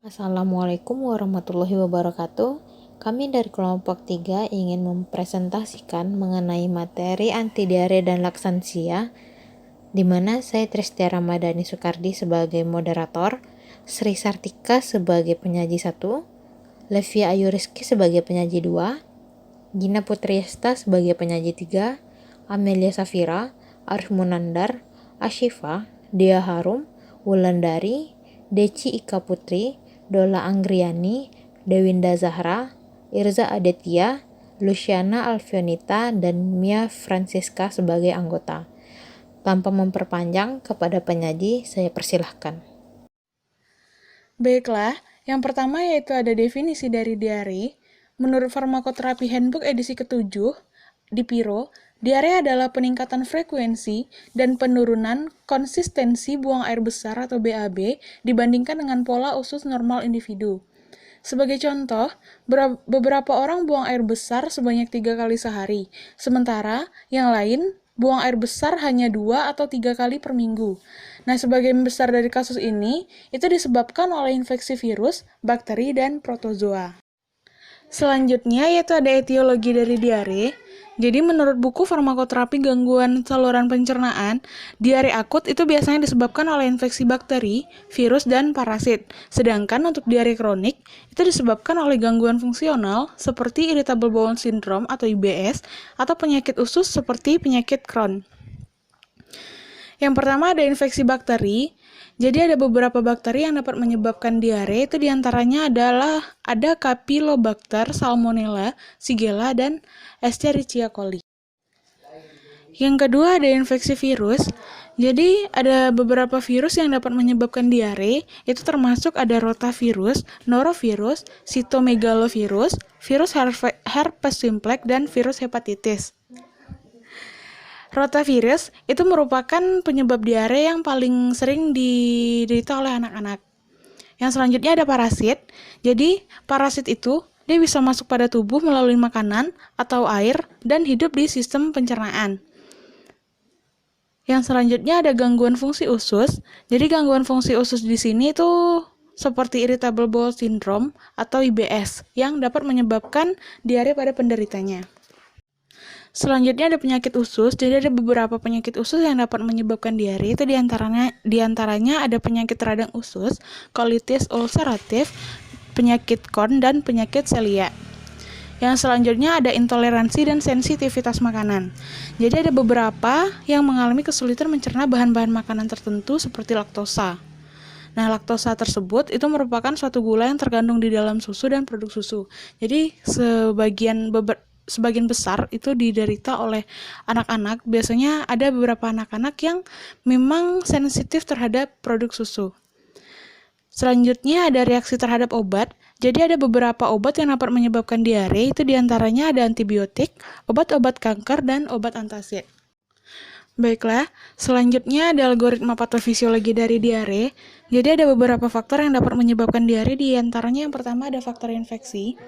Assalamualaikum warahmatullahi wabarakatuh. Kami dari kelompok 3 ingin mempresentasikan mengenai materi anti diare dan laksansia, di mana saya Tristia Ramadhani Soekardi sebagai moderator, Sri Sartika sebagai penyaji 1, Levia Ayu Rizky sebagai penyaji 2, Gina Putriasta sebagai penyaji 3, Amelia Safira, Arif Munandar, Ashifa, Dia Harum, Wulandari, Deci Ika Putri, Dola Anggriani, Dewinda Zahra, Irza Aditya, Luciana Alfionita, dan Mia Francisca sebagai anggota. Tanpa memperpanjang, kepada penyaji saya persilahkan. Baiklah, yang pertama yaitu ada definisi dari diare. Menurut Farmakoterapi Handbook edisi ke-7, di Piro, diare adalah peningkatan frekuensi dan penurunan konsistensi buang air besar atau BAB dibandingkan dengan pola usus normal individu. Sebagai contoh, beberapa orang buang air besar sebanyak 3 kali sehari, sementara yang lain buang air besar hanya 2 atau 3 kali per minggu. Nah, sebagian besar dari kasus ini, itu disebabkan oleh infeksi virus, bakteri, dan protozoa. Selanjutnya yaitu ada etiologi dari diare. Jadi menurut buku Farmakoterapi Gangguan Saluran Pencernaan, diare akut itu biasanya disebabkan oleh infeksi bakteri, virus, dan parasit. Sedangkan untuk diare kronik itu disebabkan oleh gangguan fungsional seperti irritable bowel syndrome atau IBS atau penyakit usus seperti penyakit Crohn. Yang pertama ada infeksi bakteri. Jadi ada beberapa bakteri yang dapat menyebabkan diare, itu diantaranya adalah ada Campylobacter, Salmonella, Shigella, dan Escherichia coli. Yang kedua ada infeksi virus. Jadi ada beberapa virus yang dapat menyebabkan diare, itu termasuk ada rotavirus, norovirus, cytomegalovirus, virus herpes simplex, dan virus hepatitis. Rotavirus itu merupakan penyebab diare yang paling sering diderita oleh anak-anak. Yang selanjutnya ada parasit. Jadi, parasit itu dia bisa masuk pada tubuh melalui makanan atau air dan hidup di sistem pencernaan. Yang selanjutnya ada gangguan fungsi usus. Jadi, gangguan fungsi usus di sini itu seperti irritable bowel syndrome atau IBS yang dapat menyebabkan diare pada penderitanya. Selanjutnya ada penyakit usus. Jadi ada beberapa penyakit usus yang dapat menyebabkan diare. Itu diantaranya ada penyakit radang usus, colitis ulceratif, penyakit Crohn, dan penyakit celiac. Yang selanjutnya ada intoleransi dan sensitivitas makanan. Jadi ada beberapa yang mengalami kesulitan mencerna bahan-bahan makanan tertentu seperti laktosa. Nah, laktosa tersebut itu merupakan suatu gula yang terkandung di dalam susu dan produk susu. Jadi sebagian besar itu diderita oleh anak-anak. Biasanya ada beberapa anak-anak yang memang sensitif terhadap produk susu. Selanjutnya ada reaksi terhadap obat. Jadi ada beberapa obat yang dapat menyebabkan diare, itu diantaranya ada antibiotik, obat-obat kanker, dan obat antasid. Baiklah, selanjutnya ada algoritma patofisiologi dari diare. Jadi ada beberapa faktor yang dapat menyebabkan diare, diantaranya yang pertama ada faktor infeksi.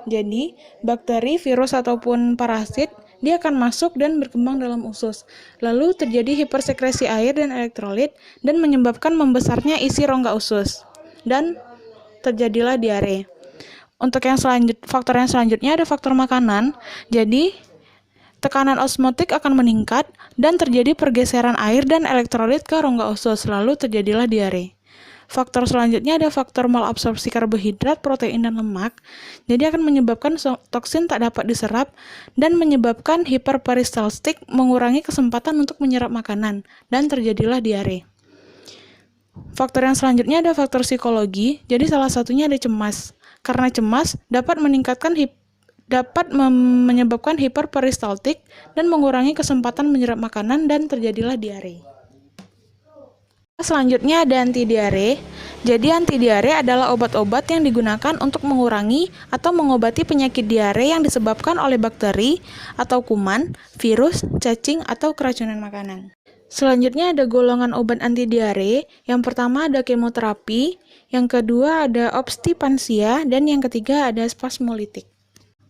Jadi, bakteri, virus, ataupun parasit, dia akan masuk dan berkembang dalam usus. Lalu terjadi hipersekresi air dan elektrolit dan menyebabkan membesarnya isi rongga usus. Dan terjadilah diare. Untuk faktor yang selanjutnya ada faktor makanan. Jadi, tekanan osmotik akan meningkat dan terjadi pergeseran air dan elektrolit ke rongga usus. Lalu terjadilah diare. Faktor selanjutnya ada faktor malabsorpsi karbohidrat, protein, dan lemak. Jadi akan menyebabkan toksin tak dapat diserap dan menyebabkan hiperperistaltik, mengurangi kesempatan untuk menyerap makanan, dan terjadilah diare. Faktor yang selanjutnya ada faktor psikologi. Jadi salah satunya ada cemas. Karena cemas dapat menyebabkan hiperperistaltik dan mengurangi kesempatan menyerap makanan, dan terjadilah diare. Selanjutnya ada antidiare. Jadi antidiare adalah obat-obat yang digunakan untuk mengurangi atau mengobati penyakit diare yang disebabkan oleh bakteri atau kuman, virus, cacing, atau keracunan makanan. Selanjutnya ada golongan obat antidiare. Yang pertama ada kemoterapi, yang kedua ada obstipansia, dan yang ketiga ada spasmolitik.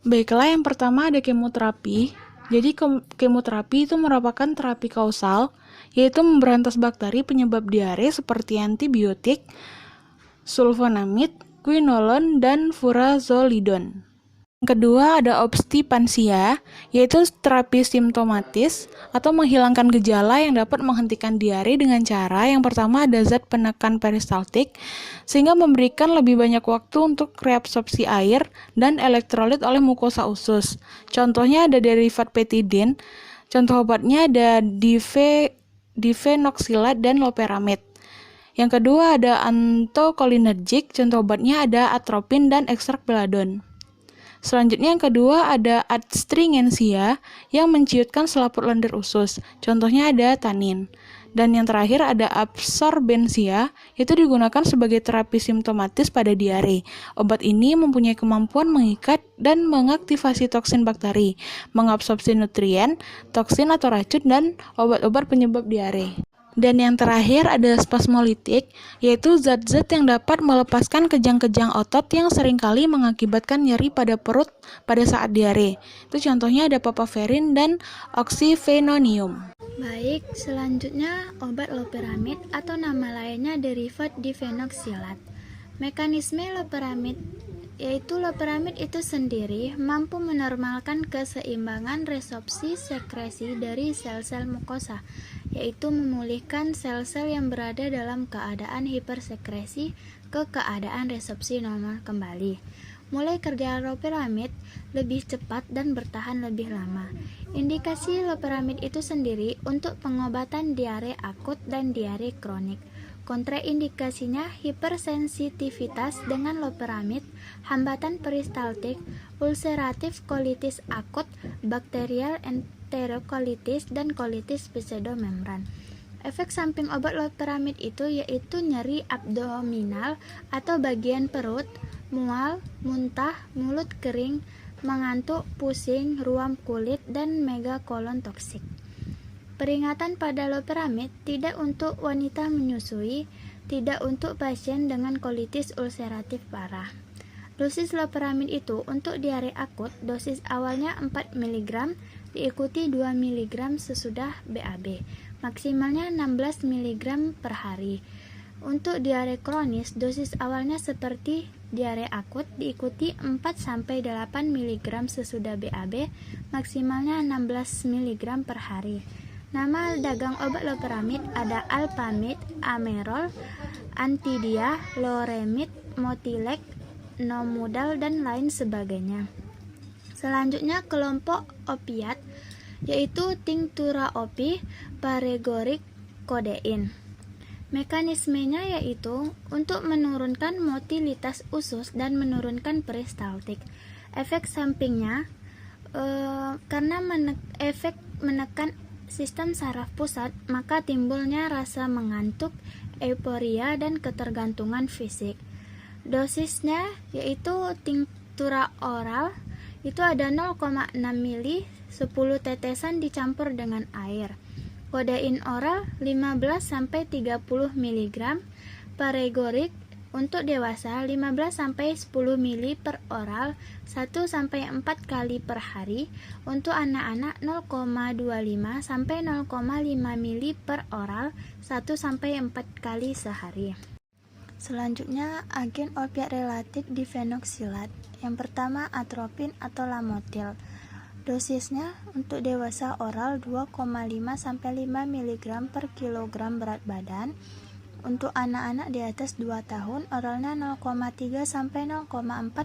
Baiklah, yang pertama ada kemoterapi. Jadi kemoterapi itu merupakan terapi kausal, yaitu memberantas bakteri penyebab diare seperti antibiotik, sulfonamid, quinolone, dan furazolidon. Yang kedua ada obstipansia, yaitu terapi simptomatis atau menghilangkan gejala yang dapat menghentikan diare dengan cara yang pertama ada zat penekan peristaltik, sehingga memberikan lebih banyak waktu untuk reabsorpsi air dan elektrolit oleh mukosa usus. Contohnya ada derivat petidin, contoh obatnya ada difenoksilat dan loperamid. Yang kedua ada antokolinergik, contoh obatnya ada atropin dan ekstrak beladon. Selanjutnya yang kedua ada adstringensia yang menciutkan selaput lendir usus. Contohnya ada tanin. Dan yang terakhir ada absorbensia, itu digunakan sebagai terapi simptomatis pada diare. Obat ini mempunyai kemampuan mengikat dan mengaktifasi toksin bakteri, mengabsorpsi nutrien, toksin atau racun, dan obat-obat penyebab diare. Dan yang terakhir ada spasmolitik, yaitu zat-zat yang dapat melepaskan kejang-kejang otot yang seringkali mengakibatkan nyeri pada perut pada saat diare. Itu contohnya ada papaverin dan oxyphenonium. Baik, selanjutnya obat loperamid atau nama lainnya derivat difenoksilat. Mekanisme loperamid yaitu loperamid itu sendiri mampu menormalkan keseimbangan resorpsi sekresi dari sel-sel mukosa, yaitu memulihkan sel-sel yang berada dalam keadaan hipersekresi ke keadaan resorpsi normal kembali. Mulai kerja loperamid lebih cepat dan bertahan lebih lama. Indikasi loperamid itu sendiri untuk pengobatan diare akut dan diare kronik. Kontraindikasinya hipersensitivitas dengan loperamid, hambatan peristaltik, ulceratif kolitis akut, bakterial enterokolitis, dan kolitis pseudomembran. Efek samping obat loperamid itu yaitu nyeri abdominal atau bagian perut, mual, muntah, mulut kering, mengantuk, pusing, ruam kulit, dan megakolon toksik. Peringatan pada loperamid tidak untuk wanita menyusui, tidak untuk pasien dengan kolitis ulceratif parah. Dosis loperamid itu untuk diare akut, dosis awalnya 4 mg diikuti 2 mg sesudah BAB, maksimalnya 16 mg per hari. Untuk diare kronis, dosis awalnya seperti diare akut diikuti 4-8 mg sesudah BAB, maksimalnya 16 mg per hari. Nama dagang obat loperamid ada alpamid, amerol, antidia, loremid, motilek, nomudal, dan lain sebagainya. Selanjutnya kelompok opiat, yaitu tinctura opi, paregorik, kodein. Mekanismenya yaitu untuk menurunkan motilitas usus dan menurunkan peristaltik. Efek sampingnya karena efek menekan sistem saraf pusat, maka timbulnya rasa mengantuk, euforia, dan ketergantungan fisik. Dosisnya yaitu tinctura oral itu ada 0,6 ml, 10 tetesan dicampur dengan air. Kodein oral 15-30 mg, paregorik untuk dewasa 15-10 ml per oral 1-4 kali per hari, untuk anak-anak 0,25-0,5 ml per oral 1-4 kali sehari. Selanjutnya agen opiat relatif difenoksilat. Yang pertama atropin atau lamotil. Dosisnya untuk dewasa oral 2,5-5 mg per kilogram berat badan. Untuk anak-anak di atas 2 tahun, oralnya 0,3-0,4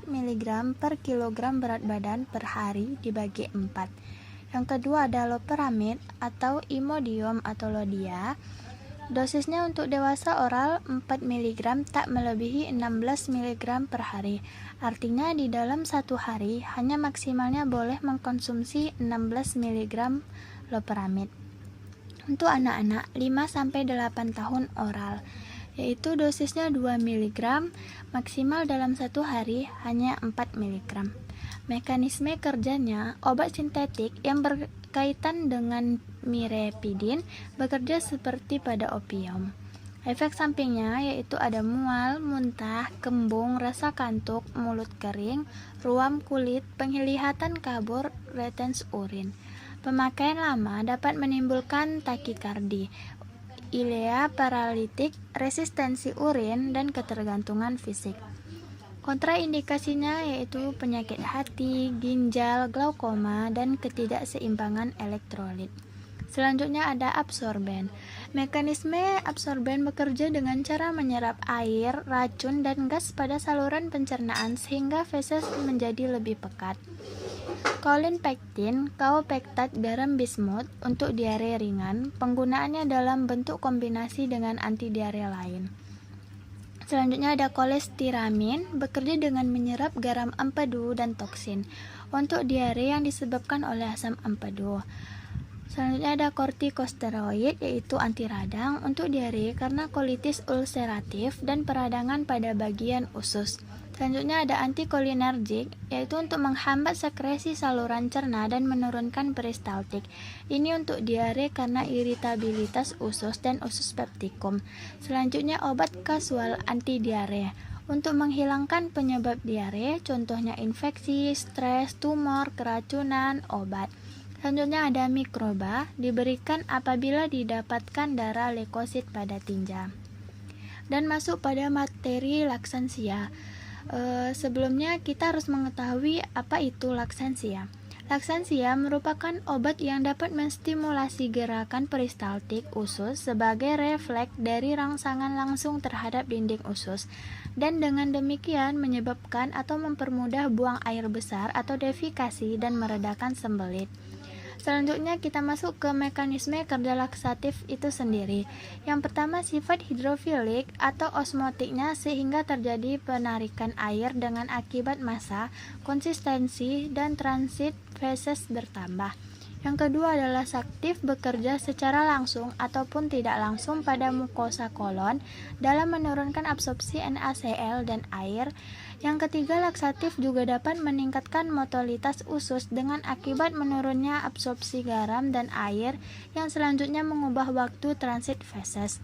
mg per kilogram berat badan per hari dibagi 4. Yang kedua ada loperamid atau imodium atau lodia. Dosisnya untuk dewasa oral 4 mg tak melebihi 16 mg per hari. Artinya di dalam satu hari hanya maksimalnya boleh mengkonsumsi 16 mg loperamid. Untuk anak-anak 5-8 tahun oral, yaitu dosisnya 2 mg, maksimal dalam satu hari hanya 4 mg. Mekanisme kerjanya, obat sintetik yang berkaitan dengan mirepidin bekerja seperti pada opium. Efek sampingnya yaitu ada mual, muntah, kembung, rasa kantuk, mulut kering, ruam kulit, penglihatan kabur, retens urin. Pemakaian lama dapat menimbulkan takikardi, ilea paralitik, resistensi urin, dan ketergantungan fisik. Kontraindikasinya yaitu penyakit hati, ginjal, glaukoma, dan ketidakseimbangan elektrolit. Selanjutnya ada absorben. Mekanisme absorben bekerja dengan cara menyerap air, racun, dan gas pada saluran pencernaan sehingga feses menjadi lebih pekat. Kaolin pektin, kaopektat garam bismut untuk diare ringan, penggunaannya dalam bentuk kombinasi dengan antidiare lain. Selanjutnya ada kolestiramin, bekerja dengan menyerap garam empedu dan toksin untuk diare yang disebabkan oleh asam empedu. Selanjutnya ada kortikosteroid, yaitu anti radang untuk diare karena kolitis ulseratif dan peradangan pada bagian usus. Selanjutnya ada antikolinergik, yaitu untuk menghambat sekresi saluran cerna dan menurunkan peristaltik. Ini untuk diare karena iritabilitas usus dan usus peptikum. Selanjutnya obat kasual anti diare untuk menghilangkan penyebab diare, contohnya infeksi, stres, tumor, keracunan, obat. Selanjutnya ada mikroba, diberikan apabila didapatkan darah leukosit pada tinja. Dan masuk pada materi laksansia. Sebelumnya kita harus mengetahui apa itu laksansia. Laksansia merupakan obat yang dapat menstimulasi gerakan peristaltik usus sebagai refleks dari rangsangan langsung terhadap dinding usus, dan dengan demikian menyebabkan atau mempermudah buang air besar atau defikasi dan meredakan sembelit. Selanjutnya kita masuk ke mekanisme kerja laksatif itu sendiri. Yang pertama, sifat hidrofilik atau osmotiknya sehingga terjadi penarikan air dengan akibat massa, konsistensi, dan transit feses bertambah. Yang kedua adalah saktif, bekerja secara langsung ataupun tidak langsung pada mukosa kolon dalam menurunkan absorpsi NaCl dan air. Yang ketiga, laksatif juga dapat meningkatkan motilitas usus dengan akibat menurunnya absorpsi garam dan air yang selanjutnya mengubah waktu transit feses.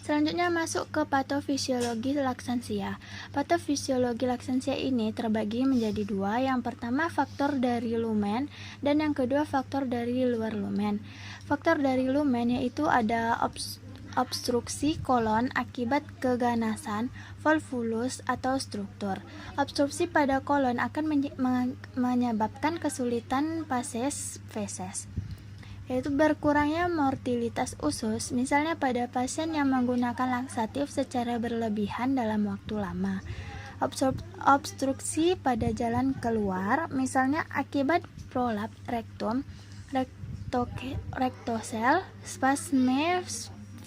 Selanjutnya masuk ke patofisiologi laksansia. Patofisiologi laksansia ini terbagi menjadi dua. Yang pertama faktor dari lumen dan yang kedua faktor dari luar lumen. Faktor dari lumen yaitu ada obstruksi kolon akibat keganasan, volvulus atau struktur. Obstruksi pada kolon akan menyebabkan kesulitan pases feses, yaitu berkurangnya motilitas usus, misalnya pada pasien yang menggunakan laksatif secara berlebihan dalam waktu lama. Obstruksi pada jalan keluar, misalnya akibat prolap rektum, rektosel, spasme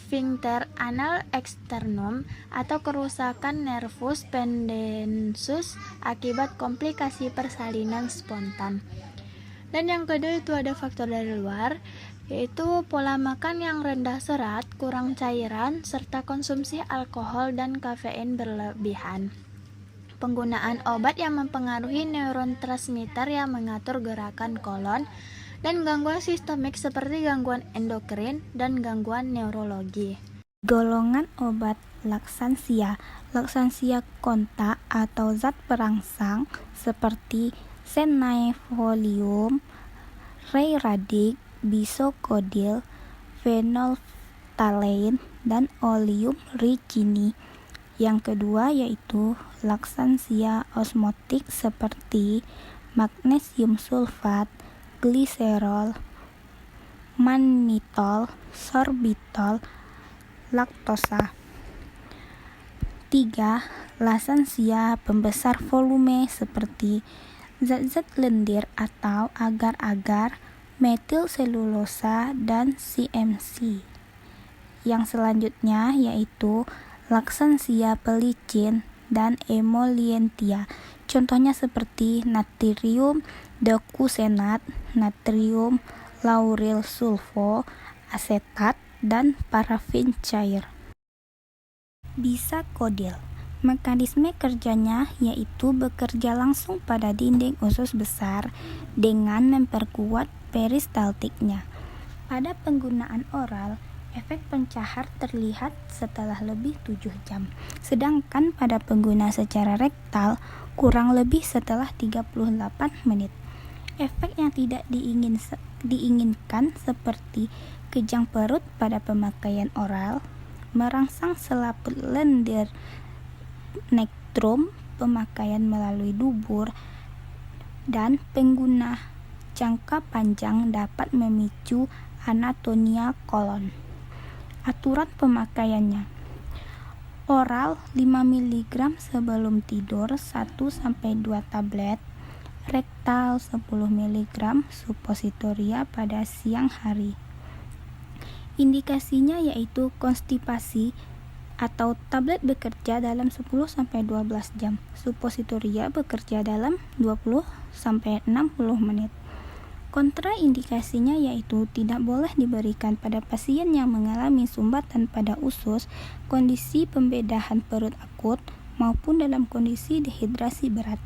sphincter anal eksternum, atau kerusakan nervus pendensus akibat komplikasi persalinan spontan. Dan yang kedua itu ada faktor dari luar, yaitu pola makan yang rendah serat, kurang cairan, serta konsumsi alkohol dan kafein berlebihan. Penggunaan obat yang mempengaruhi neurotransmitter yang mengatur gerakan kolon, dan gangguan sistemik seperti gangguan endokrin dan gangguan neurologi. Golongan obat laksansia. Laksansia kontak atau zat perangsang seperti senifolium, reiradik, bisokodil, phenolphthalein, dan oleum ricini. Yang kedua yaitu laksansia osmotik seperti magnesium sulfat, gliserol, mannitol, sorbitol, laktosa. 3. Laksansia pembesar volume seperti zat-zat lendir atau agar-agar, metil selulosa, dan CMC. Yang selanjutnya yaitu laksansia pelicin dan emolientia. Contohnya seperti natrium dokusenat, natrium lauril sulfo, asetat, dan parafin cair. Bisakodil. Mekanisme kerjanya yaitu bekerja langsung pada dinding usus besar dengan memperkuat peristaltiknya. Pada penggunaan oral, efek pencahar terlihat setelah lebih 7 jam, sedangkan pada pengguna secara rektal kurang lebih setelah 38 menit. Efek yang tidak diinginkan seperti kejang perut pada pemakaian oral, merangsang selaput lendir nektrum pemakaian melalui dubur dan pengguna jangka panjang dapat memicu anatonia kolon. Aturan pemakaiannya: oral 5 mg sebelum tidur 1-2 tablet, rektal 10 mg, supositoria pada siang hari. Indikasinya yaitu konstipasi atau tablet bekerja dalam 10-12 jam, supositoria bekerja dalam 20-60 menit. Kontraindikasinya yaitu tidak boleh diberikan pada pasien yang mengalami sumbatan pada usus, kondisi pembedahan perut akut, maupun dalam kondisi dehidrasi berat.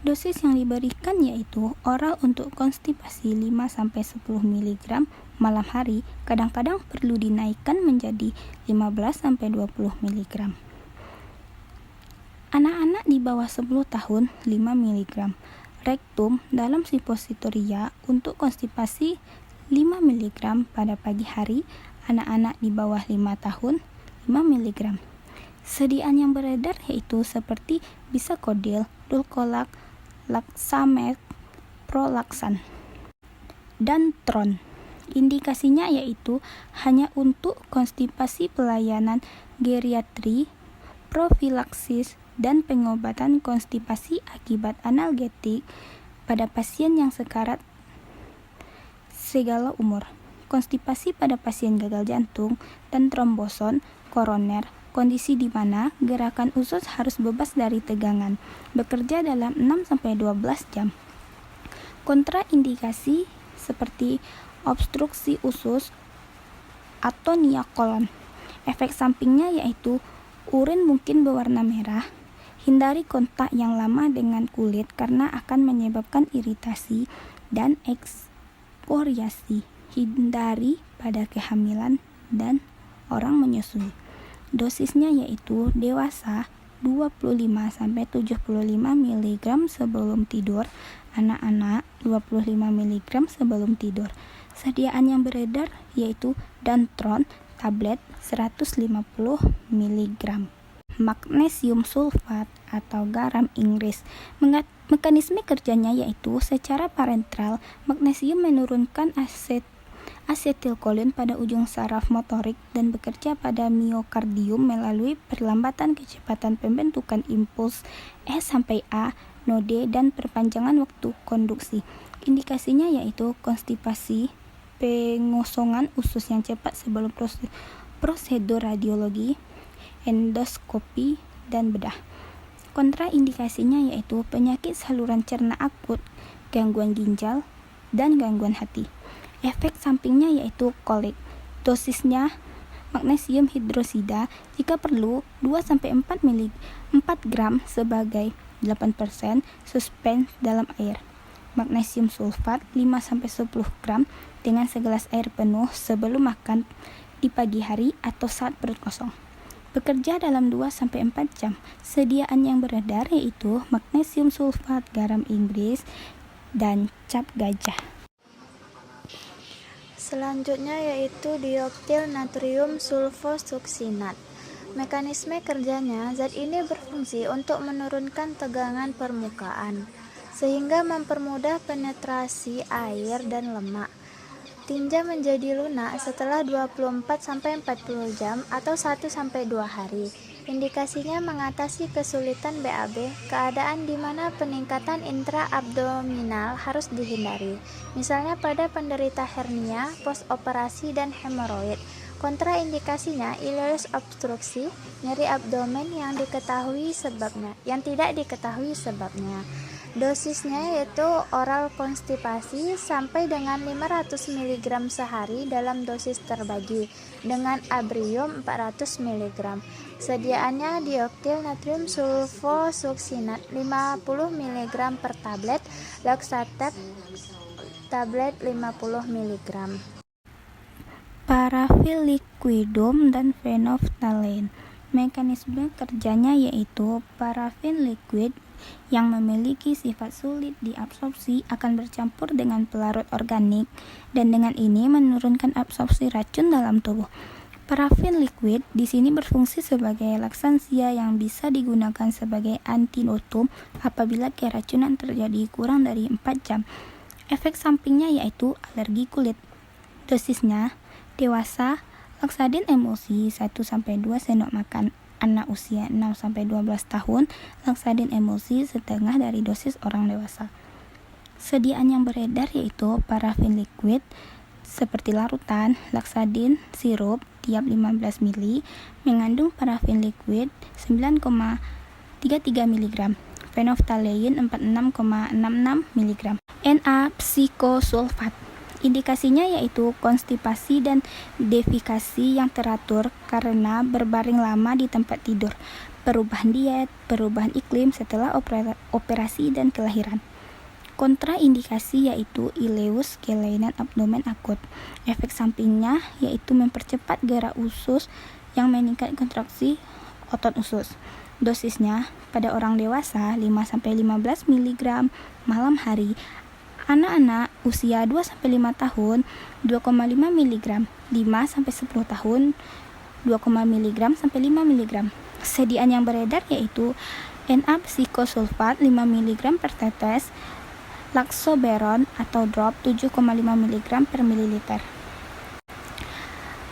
Dosis yang diberikan yaitu oral untuk konstipasi 5-10 mg malam hari, kadang-kadang perlu dinaikkan menjadi 15-20 mg. Anak-anak di bawah 10 tahun 5 mg. Rektum dalam supositoria untuk konstipasi 5 mg pada pagi hari, anak-anak di bawah 5 tahun 5 mg. Sediaan yang beredar yaitu seperti bisakodil, dulkolak, laksamet, prolaksan, dan tron. Indikasinya yaitu hanya untuk konstipasi pelayanan geriatri, profilaksis, dan pengobatan konstipasi akibat analgetik pada pasien yang sekarat segala umur. Konstipasi pada pasien gagal jantung dan tromboson koroner, kondisi di mana gerakan usus harus bebas dari tegangan, bekerja dalam 6-12 jam. Kontraindikasi seperti obstruksi usus, atonia kolon. Efek sampingnya yaitu urin mungkin berwarna merah. Hindari kontak yang lama dengan kulit karena akan menyebabkan iritasi dan ekskoriasi. Hindari pada kehamilan dan orang menyusui. Dosisnya yaitu dewasa 25-75 mg sebelum tidur, anak-anak 25 mg sebelum tidur. Sediaan yang beredar yaitu dantron tablet 150 mg. Magnesium sulfat atau garam Inggris. Mekanisme kerjanya yaitu secara parentral, magnesium menurunkan asetilkolin pada ujung saraf motorik dan bekerja pada miokardium melalui perlambatan kecepatan pembentukan impuls S-A node dan perpanjangan waktu konduksi. Indikasinya yaitu konstipasi, pengosongan usus yang cepat sebelum prosedur radiologi, endoskopi, dan bedah. Kontraindikasinya yaitu penyakit saluran cerna akut, gangguan ginjal, dan gangguan hati. Efek sampingnya yaitu kolik. Dosisnya magnesium hidrosida jika perlu 2-4 gram sebagai 8% suspens dalam air. Magnesium sulfat 5-10 gram dengan segelas air penuh sebelum makan di pagi hari atau saat perut kosong. Bekerja dalam 2-4 jam. Sediaan yang beredar yaitu magnesium sulfat, garam Inggris, dan cap gajah. Selanjutnya yaitu dioktil natrium sulfosuksinat. Mekanisme kerjanya, zat ini berfungsi untuk menurunkan tegangan permukaan, sehingga mempermudah penetrasi air dan lemak. Tinja menjadi lunak setelah 24-40 jam atau 1-2 hari. Indikasinya mengatasi kesulitan BAB, keadaan di mana peningkatan intraabdominal harus dihindari, misalnya pada penderita hernia, postoperasi, dan hemoroid. Kontraindikasinya ileus obstruksi, nyeri abdomen yang tidak diketahui sebabnya. Dosisnya yaitu oral konstipasi sampai dengan 500 mg sehari dalam dosis terbagi dengan abrium 400 mg. Sediaannya dioktil natrium sulfosuksinat 50 mg per tablet, laxatab tablet 50 mg. Parafil liquidum dan fenolftalein. Mekanisme kerjanya yaitu parafin liquid yang memiliki sifat sulit diabsorpsi akan bercampur dengan pelarut organik dan dengan ini menurunkan absorpsi racun dalam tubuh. Parafin liquid di sini berfungsi sebagai laksansia yang bisa digunakan sebagai antidotum apabila keracunan terjadi kurang dari 4 jam. Efek sampingnya yaitu alergi kulit. Dosisnya, dewasa, Laksadin emulsi 1-2 sendok makan. Anak usia 6-12 tahun, Laksadin emulsi setengah dari dosis orang dewasa. Sediaan yang beredar yaitu parafin liquid seperti larutan, Laksadin sirup tiap 15 ml mengandung parafin liquid 9,33 mg, phenolphthalein 46,66 mg. Na-psikosulfat. Indikasinya yaitu konstipasi dan defekasi yang teratur karena berbaring lama di tempat tidur, perubahan diet, perubahan iklim setelah operasi dan kelahiran. Kontraindikasi yaitu ileus kelainan abdomen akut. Efek sampingnya yaitu mempercepat gerak usus yang meningkat kontraksi otot usus. Dosisnya pada orang dewasa 5-15 mg malam hari. Anak-anak usia 2-5 tahun 2,5 mg, 5-10 tahun 2, mg sampai 5 mg. Sediaan yang beredar yaitu Na-psikosulfat 5 mg per tetes, Laksoberon atau drop 7,5 mg per mililiter.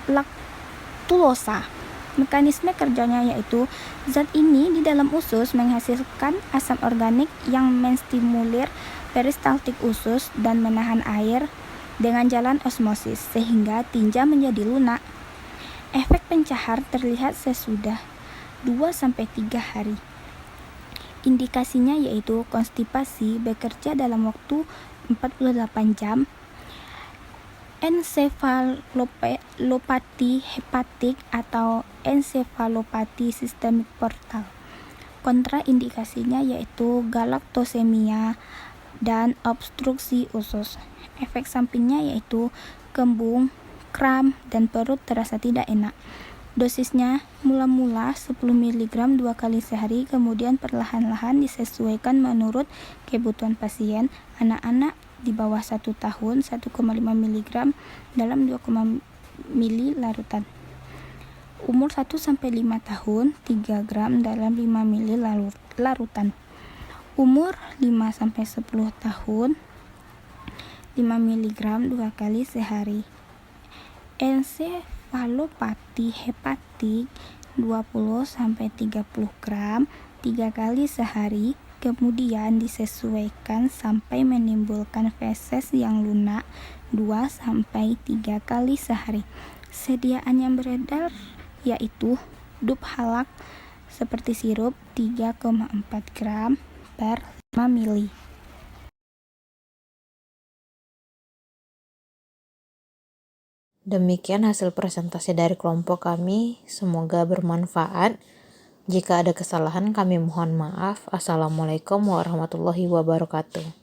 Laktulosa. Mekanisme kerjanya yaitu zat ini di dalam usus menghasilkan asam organik yang menstimulir peristaltik usus dan menahan air dengan jalan osmosis sehingga tinja menjadi lunak. Efek pencahar terlihat sesudah 2-3 hari. Indikasinya yaitu konstipasi bekerja dalam waktu 48 jam, ensefalopati hepatik atau ensefalopati sistemik portal. Kontraindikasinya yaitu galaktosemia dan obstruksi usus. Efek sampingnya yaitu kembung, kram, dan perut terasa tidak enak. Dosisnya mula-mula 10 mg 2 kali sehari, kemudian perlahan-lahan disesuaikan menurut kebutuhan pasien. Anak-anak di bawah 1 tahun 1,5 mg dalam 2, ml larutan. Umur 1-5 tahun 3 gram dalam 5 ml larutan. Umur 5-10 tahun 5 mg 2 kali sehari. Ensefalopati hepatik 20-30 gram 3 kali sehari, kemudian disesuaikan sampai menimbulkan feses yang lunak 2-3 kali sehari. Sediaan yang beredar yaitu duphalak seperti sirup 3,4 gram per 5 ml. Demikian hasil presentasi dari kelompok kami, semoga bermanfaat. Jika ada kesalahan kami mohon maaf. Assalamualaikum warahmatullahi wabarakatuh.